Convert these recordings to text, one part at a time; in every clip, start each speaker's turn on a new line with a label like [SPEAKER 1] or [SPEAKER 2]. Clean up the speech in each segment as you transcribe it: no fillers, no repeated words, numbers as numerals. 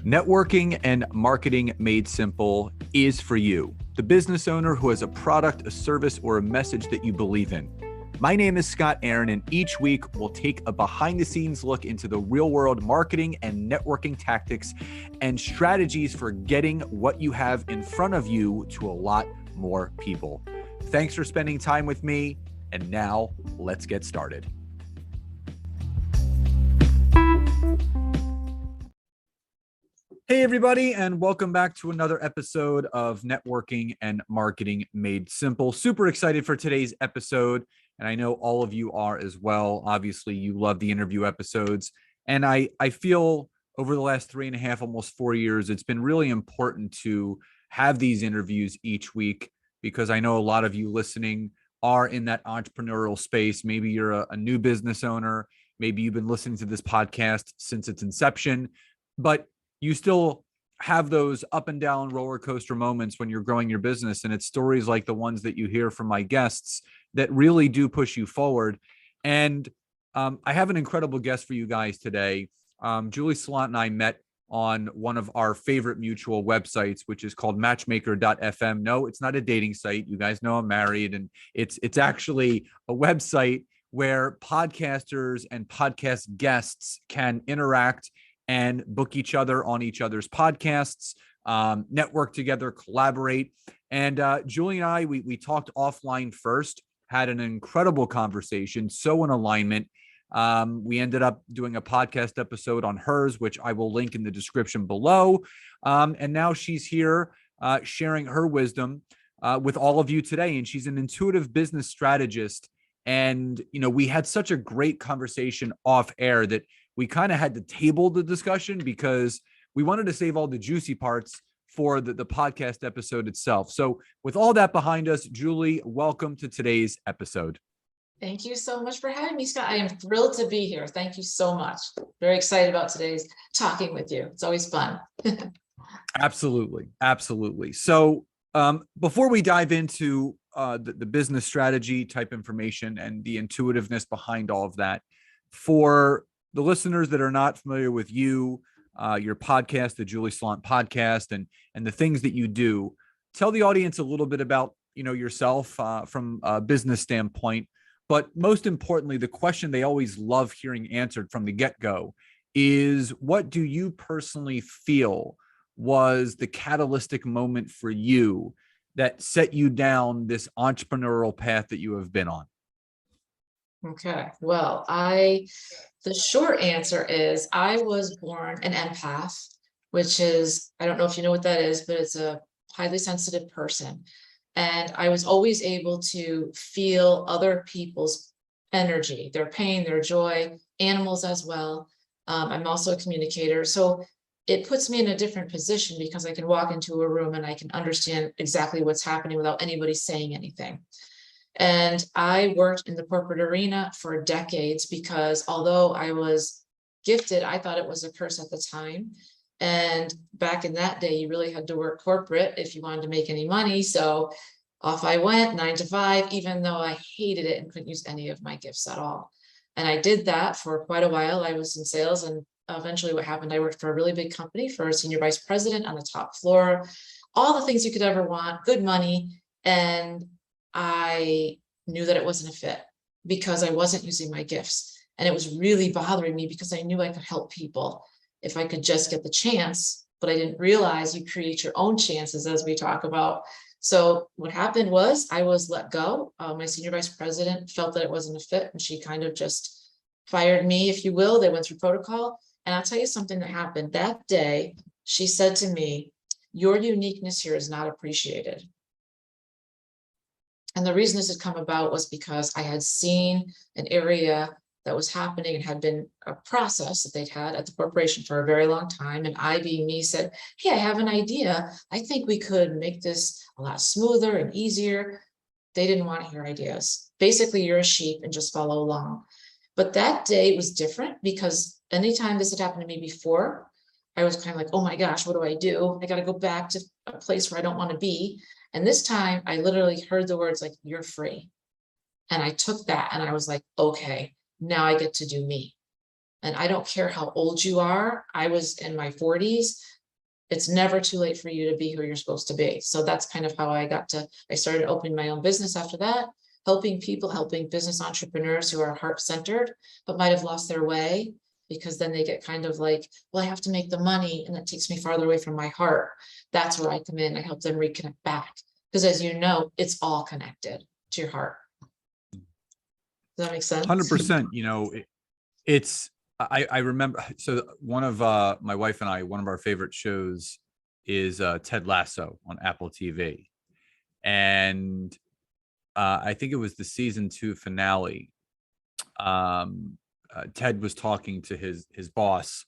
[SPEAKER 1] Networking and marketing made simple is for you, the business owner who has a product, a service, or a message that you believe in. My name is Scott Aaron, and each week we'll take a behind-the-scenes look into the real-world marketing and networking tactics and strategies for getting what you have in front of you to a lot more people. Thanks for spending time with me, and now let's get started. Hey, everybody, and welcome back to another episode of Networking and Marketing Made Simple. Super excited for today's episode, and I know all of you are as well. Obviously, you love the interview episodes, and I feel over the last 3.5, almost 4 years, it's been really important to have these interviews each week because I know a lot of you listening are in that entrepreneurial space. Maybe you're a new business owner. Maybe you've been listening to this podcast since its inception, but you still have those up and down roller coaster moments when you're growing your business. And it's stories like the ones that you hear from my guests that really do push you forward. And I have an incredible guest for you guys today. Julie Saillant and I met on one of our favorite mutual websites, which is called matchmaker.fm. No, it's not a dating site. You guys know I'm married, and it's actually a website where podcasters and podcast guests can interact and book each other on each other's podcasts, network together, collaborate. And Julie and I, we talked offline first, had an incredible conversation, so in alignment. We ended up doing a podcast episode on hers, which I will link in the description below. And now she's here sharing her wisdom with all of you today. And she's an intuitive business strategist. And, you know, we had such a great conversation off air that we kind of had to table the discussion because we wanted to save all the juicy parts for the podcast episode itself. So with all that behind us, Julie, welcome to today's episode.
[SPEAKER 2] Thank you so much for having me, Scott. I am thrilled to be here. Thank you so much. Very excited about today's talking with you. It's always fun.
[SPEAKER 1] Absolutely. Absolutely. So before we dive into the business strategy type information and the intuitiveness behind all of that, for the listeners that are not familiar with you, your podcast, the Julie Saillant podcast, and the things that you do, tell the audience a little bit about, you know, yourself from a business standpoint. But most importantly, the question they always love hearing answered from the get-go is, what do you personally feel was the catalytic moment for you that set you down this entrepreneurial path that you have been on?
[SPEAKER 2] Okay. Well, the short answer is I was born an empath, which is, I don't know if you know what that is, but it's a highly sensitive person. And I was always able to feel other people's energy, their pain, their joy, animals as well. I'm also a communicator. So it puts me in a different position because I can walk into a room and I can understand exactly what's happening without anybody saying anything. And I worked in the corporate arena for decades because although I was gifted, I thought it was a curse at the time. And back in that day, you really had to work corporate if you wanted to make any money. So off I went, 9 to 5, even though I hated it and couldn't use any of my gifts at all. And I did that for quite a while. I was in sales, and eventually what happened, I worked for a really big company for a senior vice president on the top floor, all the things you could ever want, good money. And I knew that it wasn't a fit because I wasn't using my gifts. And it was really bothering me because I knew I could help people if I could just get the chance, but I didn't realize you create your own chances, as we talk about. So what happened was I was let go. My senior vice president felt that it wasn't a fit, and she kind of just fired me, if you will. They went through protocol. And I'll tell you something that happened that day. She said to me, "Your uniqueness here is not appreciated." And the reason this had come about was because I had seen an area that was happening and had been a process that they'd had at the corporation for a very long time. And I, being me, said, "Hey, I have an idea. I think we could make this a lot smoother and easier." They didn't want to hear ideas. Basically, you're a sheep and just follow along. But that day was different because anytime this had happened to me before, I was kind of like, oh my gosh, what do? I got to go back to a place where I don't want to be. And this time I literally heard the words like, "You're free." And I took that and I was like, okay, now I get to do me. And I don't care how old you are. I was in my 40s. It's never too late for you to be who you're supposed to be. So that's kind of how I started opening my own business after that, helping people, helping business entrepreneurs who are heart-centered, but might have lost their way, because then they get kind of like, well, I have to make the money, and that takes me farther away from my heart. That's where I come in. I help them reconnect back. Because as you know, it's all connected to your heart. Does that make sense?
[SPEAKER 1] 100%. I remember, so one of my wife and I, one of our favorite shows is Ted Lasso on Apple TV. And I think it was the season 2 finale. Ted was talking to his boss,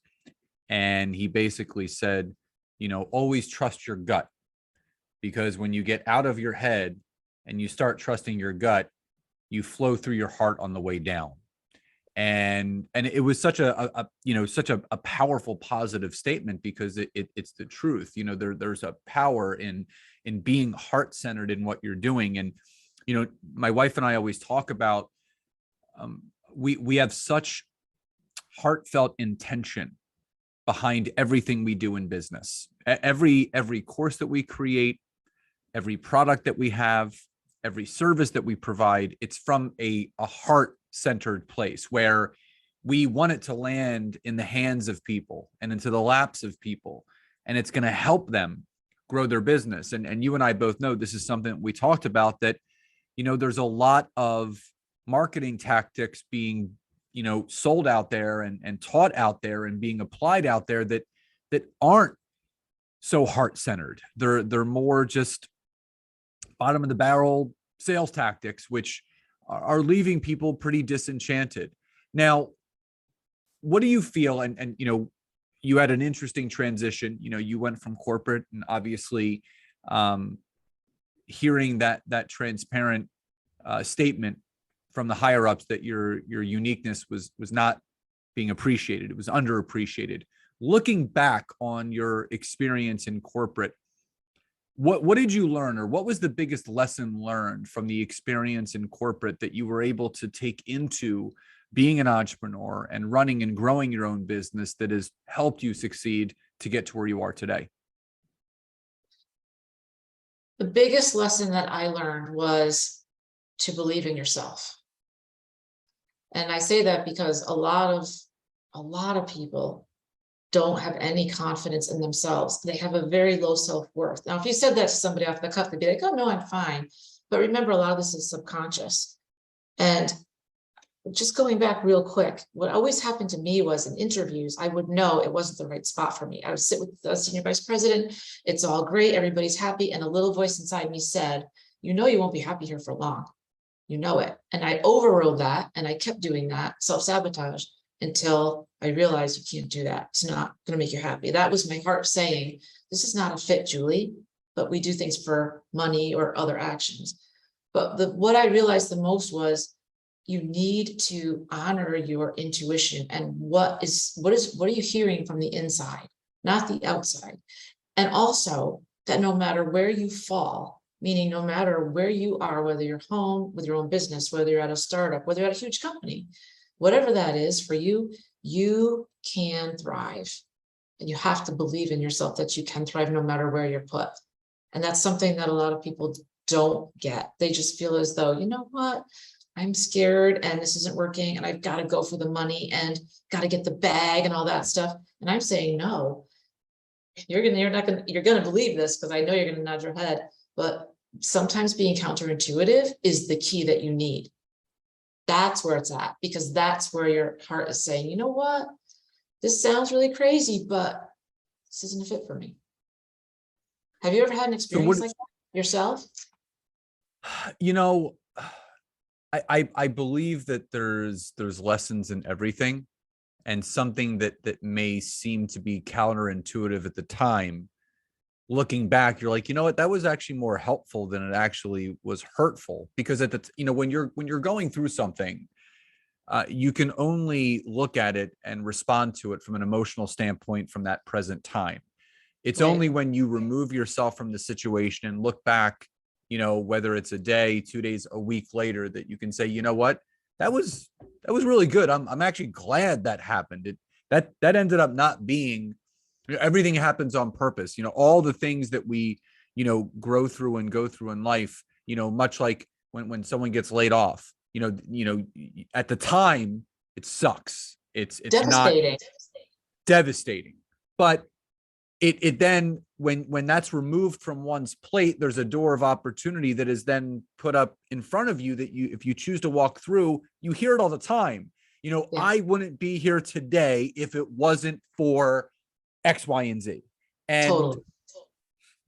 [SPEAKER 1] and he basically said, always trust your gut, because when you get out of your head and you start trusting your gut, you flow through your heart on the way down. And it was such a powerful, positive statement, because it's the truth. There's a power in being heart-centered in what you're doing. And my wife and I always talk about, we have such heartfelt intention behind everything we do in business. Every course that we create, every product that we have, every service that we provide, it's from a heart-centered place where we want it to land in the hands of people and into the laps of people, and it's going to help them grow their business. And you and I both know this is something we talked about, that there's a lot of marketing tactics being sold out there and taught out there and being applied out there that aren't so heart-centered. They're more just bottom of the barrel sales tactics, which are leaving people pretty disenchanted. Now, what do you feel? And you had an interesting transition. You went from corporate, and obviously hearing that transparent statement from the higher ups that your uniqueness was not being appreciated. It was underappreciated. Looking back on your experience in corporate, what did you learn, or what was the biggest lesson learned from the experience in corporate that you were able to take into being an entrepreneur and running and growing your own business that has helped you succeed to get to where you are today?
[SPEAKER 2] The biggest lesson that I learned was to believe in yourself. And I say that because a lot of people don't have any confidence in themselves. They have a very low self-worth. Now, if you said that to somebody off the cuff, they'd be like, oh, no, I'm fine. But remember, a lot of this is subconscious. And just going back real quick, what always happened to me was in interviews, I would know it wasn't the right spot for me. I would sit with the senior vice president. It's all great. Everybody's happy. And a little voice inside me said, you won't be happy here for long. You know it. And I overrode that. And I kept doing that, self-sabotage, until I realized you can't do that. It's not going to make you happy. That was my heart saying, this is not a fit, Julie, but we do things for money or other actions. But what I realized the most was, you need to honor your intuition and what are you hearing from the inside, not the outside. And also that no matter where you fall, meaning no matter where you are, whether you're home with your own business, whether you're at a startup, whether you're at a huge company, whatever that is for you, you can thrive. And you have to believe in yourself that you can thrive no matter where you're put. And that's something that a lot of people don't get. They just feel as though, you know what, I'm scared and this isn't working and I've got to go for the money and got to get the bag and all that stuff. And I'm saying, no, you're going to believe this, because I know you're going to nod your head, but sometimes being counterintuitive is the key that you need. That's where it's at, because that's where your heart is saying, you know what, this sounds really crazy, but this isn't a fit for me. Have you ever had an experience like that yourself?
[SPEAKER 1] I believe that there's lessons in everything, and something that may seem to be counterintuitive at the time, looking back, you're like, you know what, that was actually more helpful than it actually was hurtful. Because at the when you're going through something, you can only look at it and respond to it from an emotional standpoint from that present time. It's
[SPEAKER 2] Right.
[SPEAKER 1] only when you remove yourself from the situation and look back, whether it's a day, 2 days, a week later, that you can say, you know what, that was really good. I'm actually glad that happened. That ended up not being, Everything happens on purpose. All the things that we, grow through and go through in life, much like when someone gets laid off, at the time it sucks. It's not
[SPEAKER 2] Devastating.
[SPEAKER 1] devastating, but it then when that's removed from one's plate, there's a door of opportunity that is then put up in front of you that if you choose to walk through, you hear it all the time.
[SPEAKER 2] Yeah.
[SPEAKER 1] I wouldn't be here today if it wasn't for X, Y, and Z. And
[SPEAKER 2] Totally.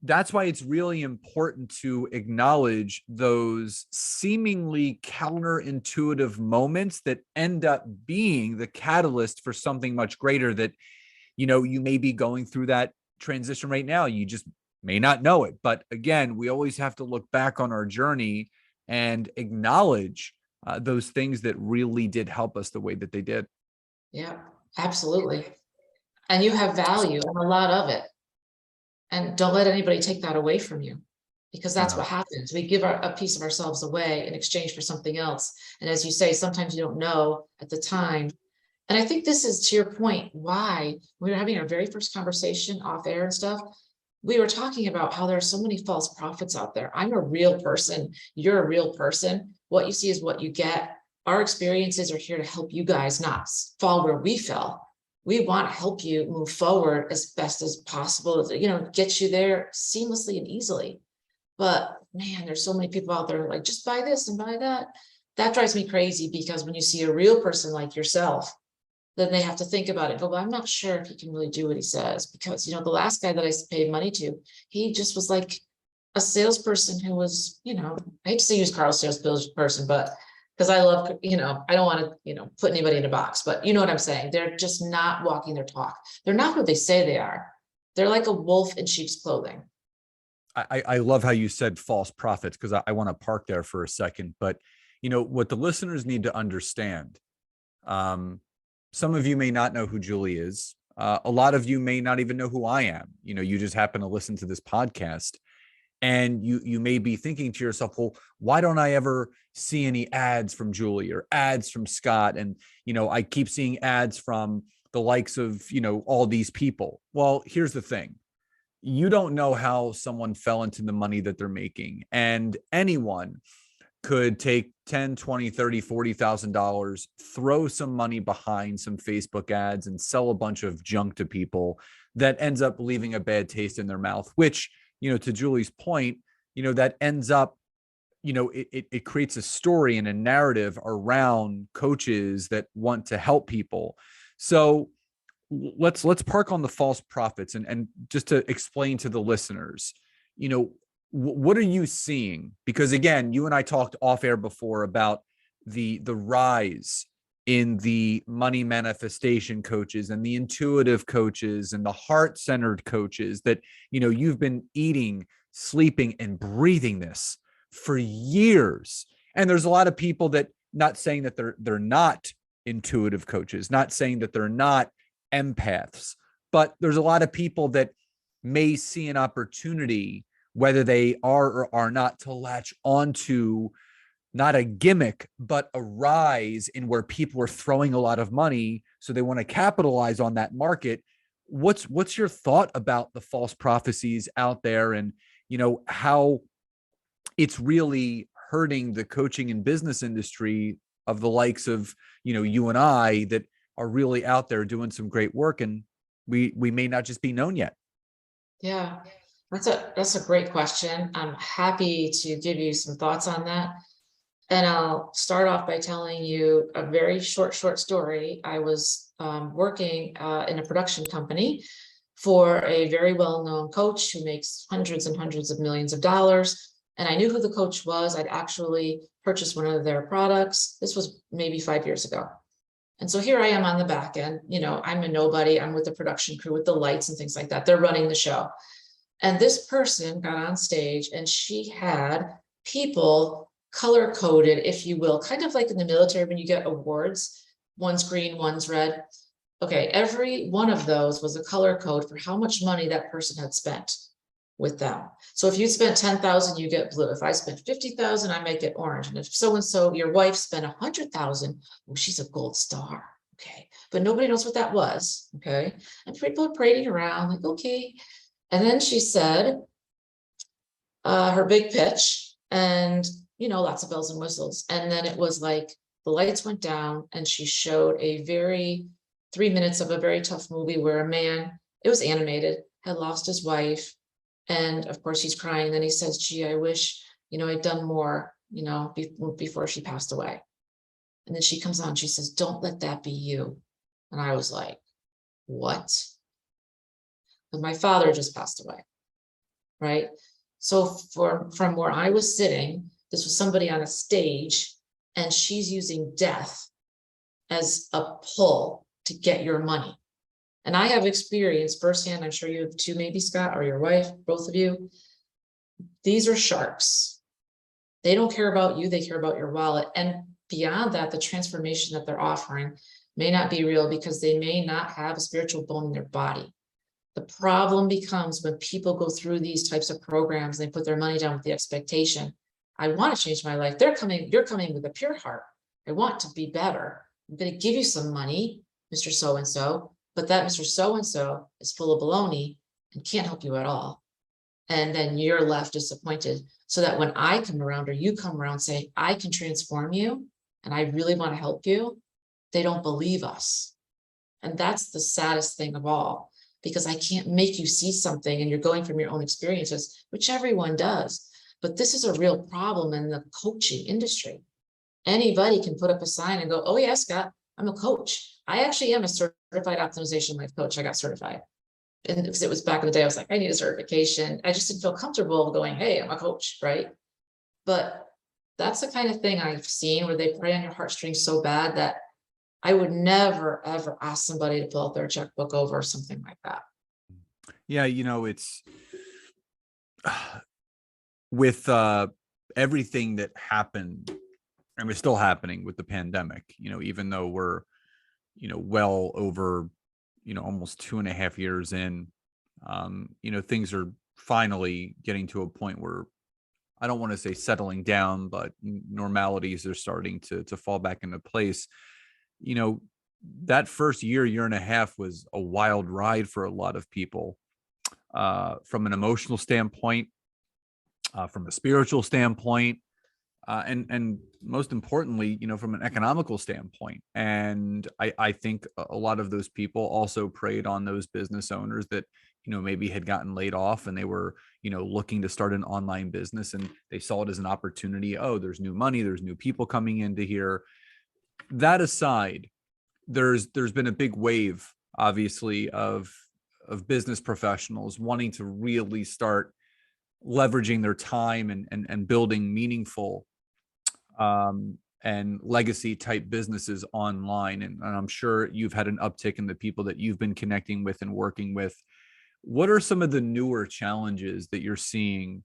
[SPEAKER 1] that's why it's really important to acknowledge those seemingly counterintuitive moments that end up being the catalyst for something much greater that, you may be going through that transition right now. You just may not know it. But again, we always have to look back on our journey and acknowledge those things that really did help us the way that they did.
[SPEAKER 2] Yeah, absolutely. And you have value and a lot of it. And don't let anybody take that away from you, because that's
[SPEAKER 1] No.
[SPEAKER 2] what happens. We give a piece of ourselves away in exchange for something else. And as you say, sometimes you don't know at the time. And I think this is to your point, why we were having our very first conversation off air and stuff. We were talking about how there are so many false prophets out there. I'm a real person. You're a real person. What you see is what you get. Our experiences are here to help you guys not fall where we fell. We want to help you move forward as best as possible, get you there seamlessly and easily. But man, there's so many people out there like, just buy this and buy that. That drives me crazy, because when you see a real person like yourself, then they have to think about it. Go, well, I'm not sure if he can really do what he says, because, the last guy that I paid money to, he just was like a salesperson who was, I hate to say used car salesperson, but because I love, I don't want to, put anybody in a box, but you know what I'm saying? They're just not walking their talk. They're not who they say they are. They're like a wolf in sheep's clothing.
[SPEAKER 1] I love how you said false prophets, because I want to park there for a second. But, what the listeners need to understand, some of you may not know who Julie is. A lot of you may not even know who I am. You just happen to listen to this podcast. And you may be thinking to yourself, well, why don't I ever see any ads from Julie or ads from Scott? And, I keep seeing ads from the likes of, all these people. Well, here's the thing. You don't know how someone fell into the money that they're making. And anyone could take 10, 20, 30, $40,000, throw some money behind some Facebook ads and sell a bunch of junk to people that ends up leaving a bad taste in their mouth, which, to Julie's point, that ends up, it creates a story and a narrative around coaches that want to help people. So let's park on the false prophets and just to explain to the listeners, what are you seeing? Because again, you and I talked off air before about the rise in the money manifestation coaches and the intuitive coaches and the heart-centered coaches that, you've been eating, sleeping, and breathing this for years. And there's a lot of people that, not saying that they're not intuitive coaches, not saying that they're not empaths, but there's a lot of people that may see an opportunity, whether they are or are not, to latch onto not a gimmick, but a rise in where people are throwing a lot of money. So they want to capitalize on that market. What's your thought about the false prophecies out there, and, how it's really hurting the coaching and business industry of the likes of, you and I, that are really out there doing some great work, and we may not just be known yet?
[SPEAKER 2] Yeah, that's a great question. I'm happy to give you some thoughts on that. And I'll start off by telling you a very short story. I was working in a production company for a very well-known coach who makes hundreds and hundreds of millions of dollars. And I knew who the coach was. I'd actually purchased one of their products. This was maybe 5 years ago. And so here I am on the back end, I'm a nobody. I'm with the production crew with the lights and things like that. They're running the show. And this person got on stage and she had people color coded, if you will, kind of like in the military when you get awards, one's green, one's red. Okay, every one of those was a color code for how much money that person had spent with them. So if you spent 10,000, you get blue. If I spent 50,000, I might get orange. And if so-and-so, your wife spent 100,000, well, she's a gold star. Okay, but nobody knows what that was. Okay, and people are parading around like, okay. And then she said her big pitch, and lots of bells and whistles. And then it was like the lights went down, and she showed a very 3 minutes of a very tough movie where a man, it was animated, had lost his wife, and of course he's crying. Then he says, "Gee, I wish I'd done more, before she passed away." And then she comes on, she says, "Don't let that be you." And I was like, what? But my father just passed away, right? So from where I was sitting, this was somebody on a stage, and she's using death as a pull to get your money. And I have experience firsthand, I'm sure you have too, maybe Scott or your wife, both of you. These are sharks. They don't care about you, they care about your wallet. And beyond that, the transformation that they're offering may not be real because they may not have a spiritual bone in their body. The problem becomes when people go through these types of programs, they put their money down with the expectation, I want to change my life. You're coming with a pure heart. I want to be better. I'm going to give you some money, Mr. So-and-so, but that Mr. So-and-so is full of baloney and can't help you at all. And then you're left disappointed. So that when I come around or you come around saying, I can transform you and I really want to help you, they don't believe us. And that's the saddest thing of all, because I can't make you see something and you're going from your own experiences, which everyone does. But this is a real problem in the coaching industry. Anybody can put up a sign and go, oh yeah, Scott, I'm a coach. I actually am a certified optimization life coach. I got certified. And because it was back in the day, I was like, I need a certification. I just didn't feel comfortable going, hey, I'm a coach, right? But that's the kind of thing I've seen where they prey on your heartstrings so bad that I would never, ever ask somebody to pull out their checkbook over something like that.
[SPEAKER 1] Yeah, it's with everything that happened and is still happening with the pandemic, even though we're, well over, almost 2.5 years in, things are finally getting to a point where I don't want to say settling down, but normalities are starting to fall back into place. That first year and a half was a wild ride for a lot of people, from an emotional standpoint, from a spiritual standpoint, and most importantly, from an economical standpoint. And I think a lot of those people also preyed on those business owners that, maybe had gotten laid off and they were, looking to start an online business, and they saw it as an opportunity. Oh, there's new money, there's new people coming into here. That aside, there's been a big wave, obviously, of business professionals wanting to really start leveraging their time and building meaningful and legacy type businesses online. And I'm sure you've had an uptick in the people that you've been connecting with and working with. What are some of the newer challenges that you're seeing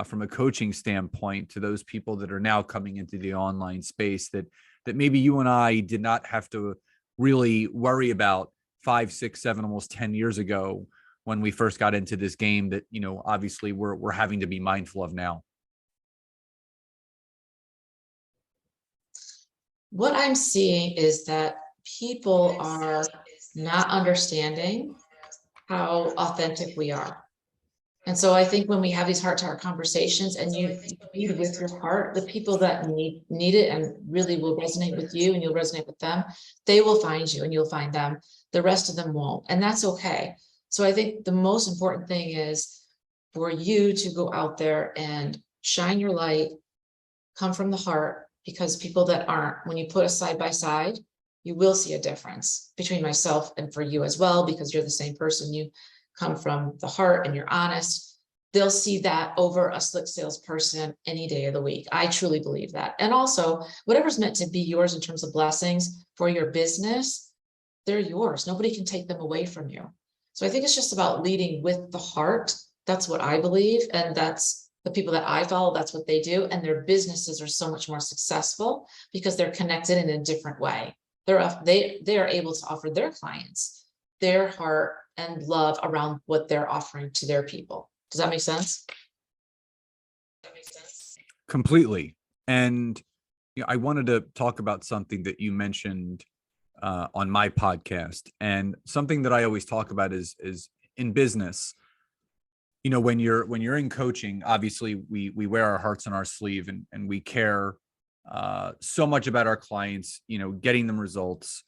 [SPEAKER 1] from a coaching standpoint to those people that are now coming into the online space that maybe you and I did not have to really worry about 5, 6, 7, almost 10 years ago when we first got into this game that, obviously we're having to be mindful of now?
[SPEAKER 2] What I'm seeing is that people are not understanding how authentic we are. And so I think when we have these heart-to-heart conversations and you lead with your heart, the people that need it and really will resonate with you and you'll resonate with them, they will find you and you'll find them. The rest of them won't. And that's okay. So I think the most important thing is for you to go out there and shine your light, come from the heart, because people that aren't, when you put us side by side, you will see a difference between myself and for you as well, because you're the same person. You come from the heart and you're honest. They'll see that over a slick salesperson any day of the week. I truly believe that. And also, whatever's meant to be yours in terms of blessings for your business, they're yours. Nobody can take them away from you. So I think it's just about leading with the heart. That's what I believe. And that's the people that I follow, that's what they do. And their businesses are so much more successful because they're connected in a different way. They are able to offer their clients their heart and love around what they're offering to their people. Does that make sense?
[SPEAKER 1] Completely. And I wanted to talk about something that you mentioned on my podcast. And something that I always talk about is in business, when you're in coaching, obviously we wear our hearts on our sleeve, and we care so much about our clients, getting them results.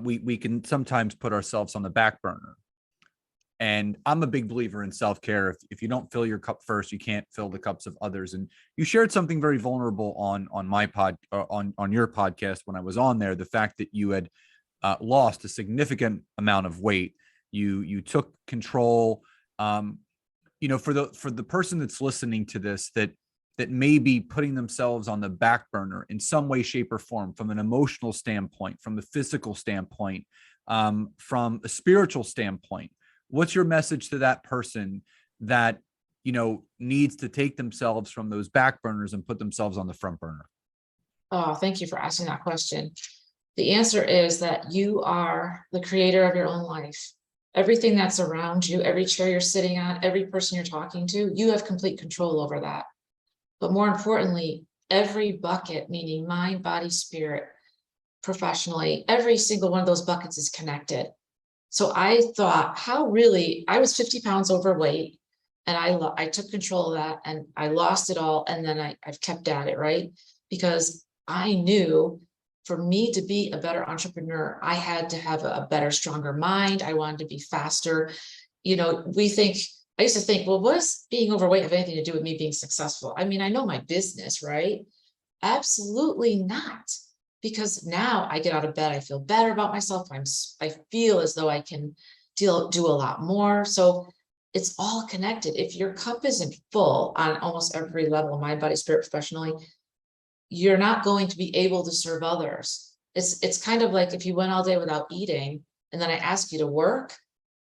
[SPEAKER 1] We can sometimes put ourselves on the back burner. And I'm a big believer in self-care. If you don't fill your cup first, you can't fill the cups of others. And you shared something very vulnerable on my on your podcast when I was on there. The fact that you had lost a significant amount of weight. You took control. For the person that's listening to this, that may be putting themselves on the back burner in some way, shape, or form, from an emotional standpoint, from the physical standpoint, from a spiritual standpoint. What's your message to that person that, needs to take themselves from those back burners and put themselves on the front burner?
[SPEAKER 2] Oh, thank you for asking that question. The answer is that you are the creator of your own life. Everything that's around you, every chair you're sitting on, every person you're talking to, you have complete control over that. But more importantly, every bucket, meaning mind, body, spirit, professionally, every single one of those buckets is connected. So I thought, I was 50 pounds overweight, and I took control of that, and I lost it all. And then I've kept at it, right? Because I knew for me to be a better entrepreneur, I had to have a better, stronger mind. I wanted to be faster. I used to think, well, what does being overweight have anything to do with me being successful? I mean, I know my business, right? Absolutely not. Because now I get out of bed, I feel better about myself. I feel as though I can do a lot more. So it's all connected. If your cup isn't full on almost every level, mind, body, spirit, professionally, you're not going to be able to serve others. It's kind of like if you went all day without eating, and then I ask you to work,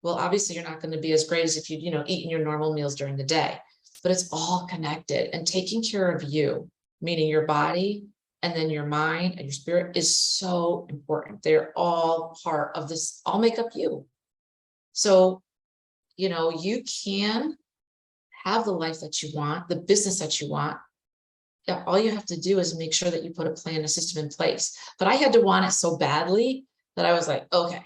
[SPEAKER 2] well, obviously you're not going to be as great as if you'd, eaten your normal meals during the day. But it's all connected, and taking care of you, meaning your body, and then your mind and your spirit, is so important. They're all part of this, all make up you. So, you can have the life that you want, the business that you want. All you have to do is make sure that you put a plan, a system in place. But I had to want it so badly that I was like, okay,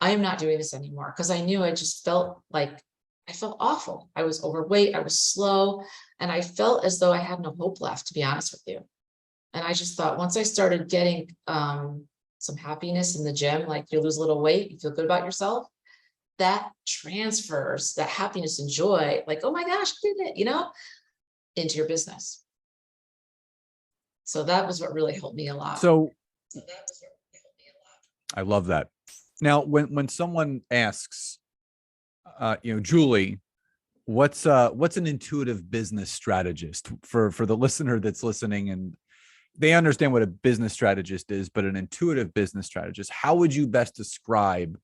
[SPEAKER 2] I am not doing this anymore, because I knew I just felt like I felt awful. I was overweight, I was slow, and I felt as though I had no hope left, to be honest with you. And I just thought, once I started getting some happiness in the gym, like you lose a little weight, you feel good about yourself, that transfers that happiness and joy, like, oh my gosh, I did it, into your business. So that was what really helped me a lot.
[SPEAKER 1] So I love that. Now, when someone asks, Julie, what's an intuitive business strategist, for the listener that's listening, and they understand what a business strategist is, but an intuitive business strategist, how would you best describe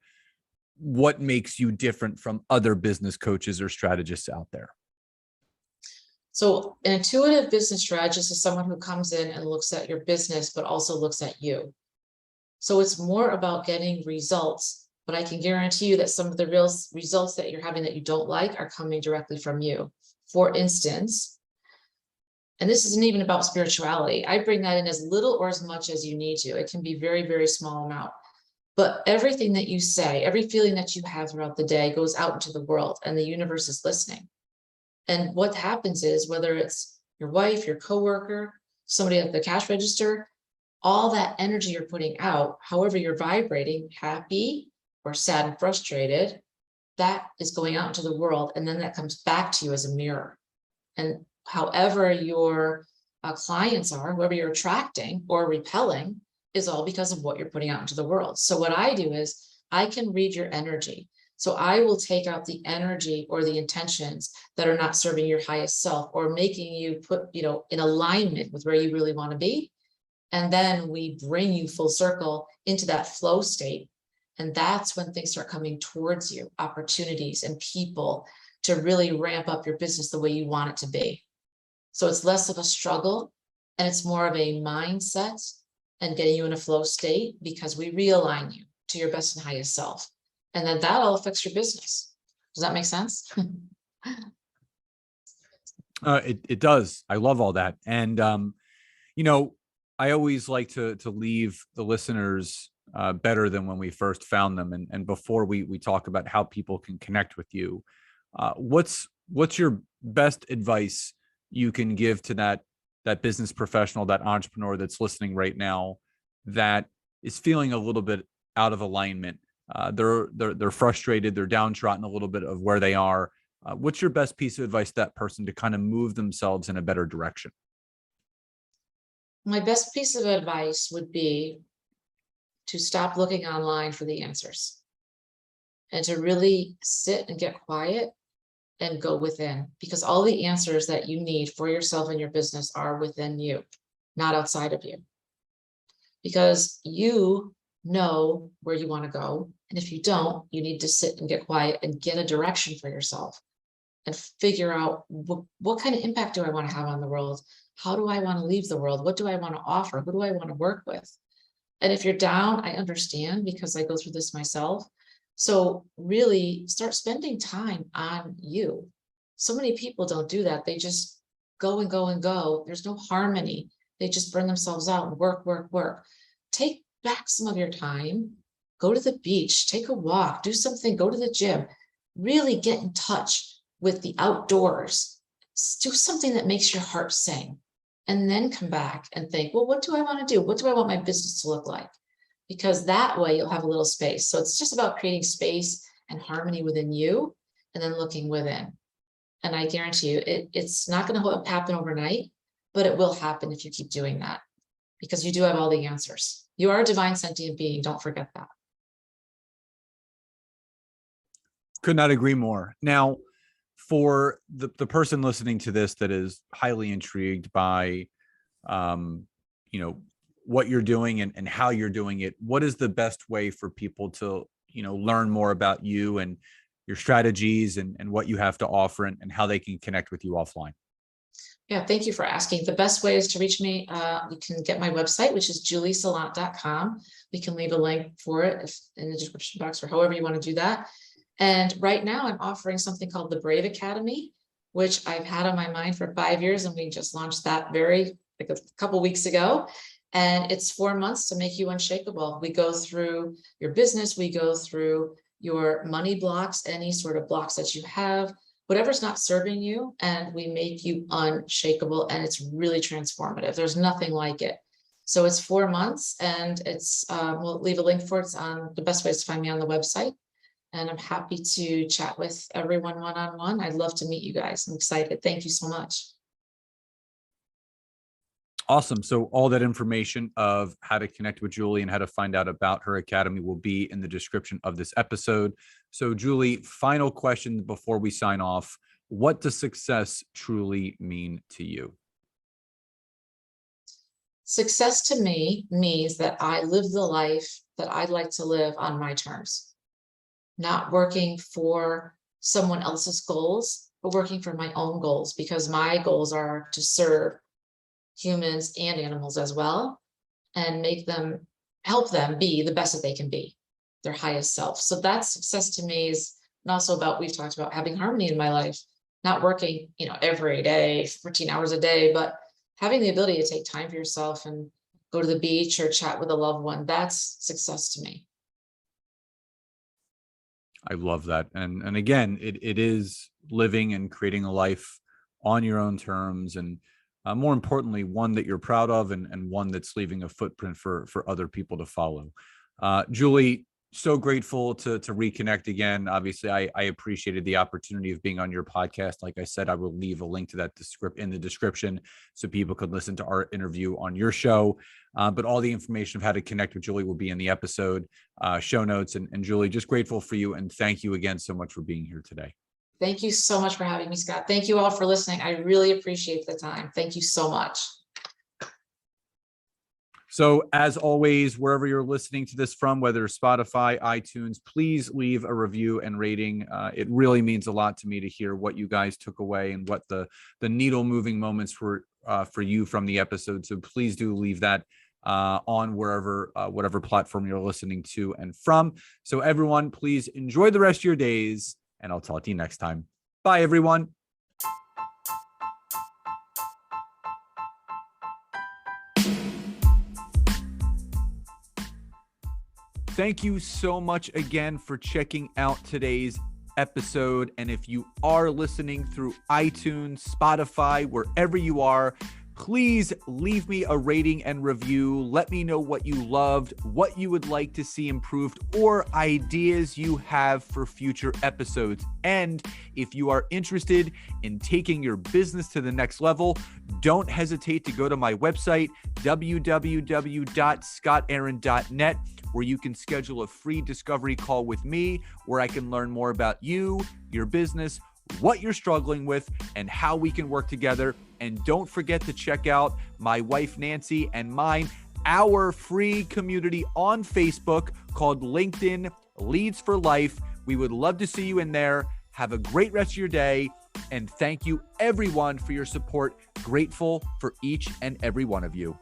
[SPEAKER 1] what makes you different from other business coaches or strategists out there?
[SPEAKER 2] So an intuitive business strategist is someone who comes in and looks at your business, but also looks at you. So it's more about getting results, but I can guarantee you that some of the real results that you're having that you don't like are coming directly from you. For instance, and this isn't even about spirituality, I bring that in as little or as much as you need to. It can be very, very small amount. But everything that you say, every feeling that you have throughout the day goes out into the world, and the universe is listening. And what happens is, whether it's your wife, your coworker, somebody at the cash register, all that energy you're putting out, however you're vibrating, happy or sad and frustrated, that is going out into the world. And then that comes back to you as a mirror. And however your clients are, whoever you're attracting or repelling, is all because of what you're putting out into the world. So what I do is I can read your energy. So I will take out the energy or the intentions that are not serving your highest self, or making you put, in alignment with where you really want to be. And then we bring you full circle into that flow state. And that's when things start coming towards you, opportunities and people to really ramp up your business the way you want it to be. So it's less of a struggle, and it's more of a mindset and getting you in a flow state, because we realign you to your best and highest self. And then that all affects your business. Does that make sense?
[SPEAKER 1] It does. I love all that. And, I always like to leave the listeners better than when we first found them. And before we talk about how people can connect with you, what's your best advice you can give to that business professional, that entrepreneur that's listening right now, that is feeling a little bit out of alignment? They're frustrated, they're downtrodden a little bit of where they are. What's your best piece of advice to that person to kind of move themselves in a better direction?
[SPEAKER 2] My best piece of advice would be to stop looking online for the answers and to really sit and get quiet and go within, because all the answers that you need for yourself and your business are within you, not outside of you. Because you know where you want to go. And if you don't, you need to sit and get quiet and get a direction for yourself and figure out what kind of impact do I want to have on the world? How do I want to leave the world? What do I want to offer? Who do I want to work with? And if you're down, I understand, because I go through this myself. So really start spending time on you. So many people don't do that. They just go and go and go. There's no harmony. They just burn themselves out and work, work, work. Take back some of your time. Go to the beach, take a walk, do something, go to the gym. Really get in touch with the outdoors. Do something that makes your heart sing. And then come back and think, well, what do I want to do? What do I want my business to look like? Because that way you'll have a little space. So it's just about creating space and harmony within you and then looking within. And I guarantee you, it's not going to happen overnight, but it will happen if you keep doing that, because you do have all the answers. You are a divine sentient being. Don't forget that.
[SPEAKER 1] Could not agree more. Now, for the person listening to this that is highly intrigued by, what you're doing and how you're doing it, what is the best way for people to, learn more about you and your strategies and what you have to offer and how they can connect with you offline?
[SPEAKER 2] Yeah, thank you for asking. The best way is to reach me. You can get my website, which is juliesaillant.com. We can leave a link for it in the description box or however you want to do that. And right now I'm offering something called the Brave Academy, which I've had on my mind for 5 years. And we just launched that like a couple weeks ago. And it's 4 months to make you unshakable. We go through your business. We go through your money blocks, any sort of blocks that you have, whatever's not serving you, and we make you unshakable. And it's really transformative. There's nothing like it. So it's 4 months, and we'll leave a link for it. It's on the best ways to find me on the website. And I'm happy to chat with everyone one-on-one. I'd love to meet you guys. I'm excited. Thank you so much.
[SPEAKER 1] Awesome. So all that information of how to connect with Julie and how to find out about her academy will be in the description of this episode. So Julie, final question before we sign off. What does success truly mean to you?
[SPEAKER 2] Success to me means that I live the life that I'd like to live on my terms, not working for someone else's goals, but working for my own goals, because my goals are to serve humans and animals as well, and help them be the best that they can be, their highest self. So that's success to me. Is and also about, we've talked about having harmony in my life, not working, every day, 14 hours a day, but having the ability to take time for yourself and go to the beach or chat with a loved one. That's success to me.
[SPEAKER 1] I love that. And again, it is living and creating a life on your own terms, and more importantly, one that you're proud of and one that's leaving a footprint for other people to follow. Julie, so grateful to reconnect again. Obviously, I appreciated the opportunity of being on your podcast. Like I said, I will leave a link to that in the description so people could listen to our interview on your show. But all the information of how to connect with Julie will be in the episode show notes. And Julie, just grateful for you. And thank you again so much for being here today.
[SPEAKER 2] Thank you so much for having me, Scott. Thank you all for listening. I really appreciate the time. Thank you so much.
[SPEAKER 1] So as always, wherever you're listening to this from, whether Spotify, iTunes, please leave a review and rating. It really means a lot to me to hear what you guys took away and what the needle moving moments were for you from the episode. So please do leave that on whatever platform you're listening to and from. So everyone, please enjoy the rest of your days, and I'll talk to you next time. Bye, everyone. Thank you so much again for checking out today's episode. And if you are listening through iTunes, Spotify, wherever you are, please leave me a rating and review. Let me know what you loved, what you would like to see improved, or ideas you have for future episodes. And if you are interested in taking your business to the next level, don't hesitate to go to my website, www.scottaaron.net, where you can schedule a free discovery call with me, where I can learn more about you, your business, what you're struggling with, and how we can work together. And don't forget to check out my wife, Nancy, and mine, our free community on Facebook called LinkedIn Leads for Life. We would love to see you in there. Have a great rest of your day. And thank you everyone for your support. Grateful for each and every one of you.